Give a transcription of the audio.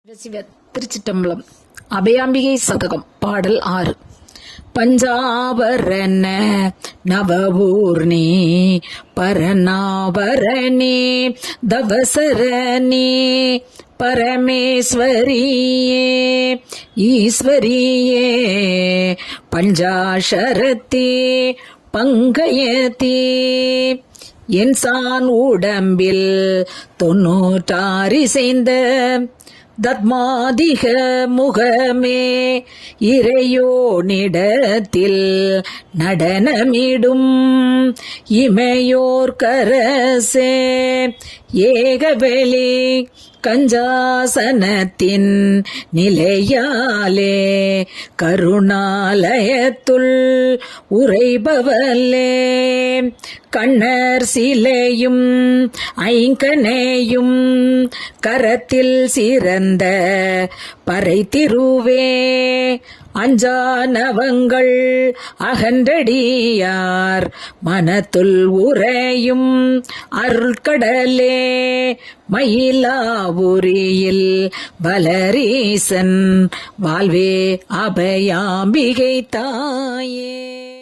திருச்சிட்டம்பலம். அபயாம்பிகை சதகம். பாடல் 6. பஞ்சாபரண நவபூர்ணி பரநாபரணி தவசரணி பரமேஸ்வரியே ஈஸ்வரியே பஞ்சாஷரத்தே பங்கயத்தே என் சான் உடம்பில் 96 செய்த தத்மாதிக முகமே இறையோனிடத்தில் நடனமிடும் இமையோர் கரசே ஏகவெளி கஞ்சாசனத்தின் நிலையாலே கருணாலயத்துள் உரைபவல்லே கண்ணர் சிலையும் ஐங்கனையும் கரத்தில் சிறந்த பறைத்திருவே அஞ்சானவங்கள் அகன்றடியார் மனத்துள் உறையும் அருள்கடலே மயிலாபுரியில் வளரீசன் வாழ்வே அபயாம்பிகை தாயே.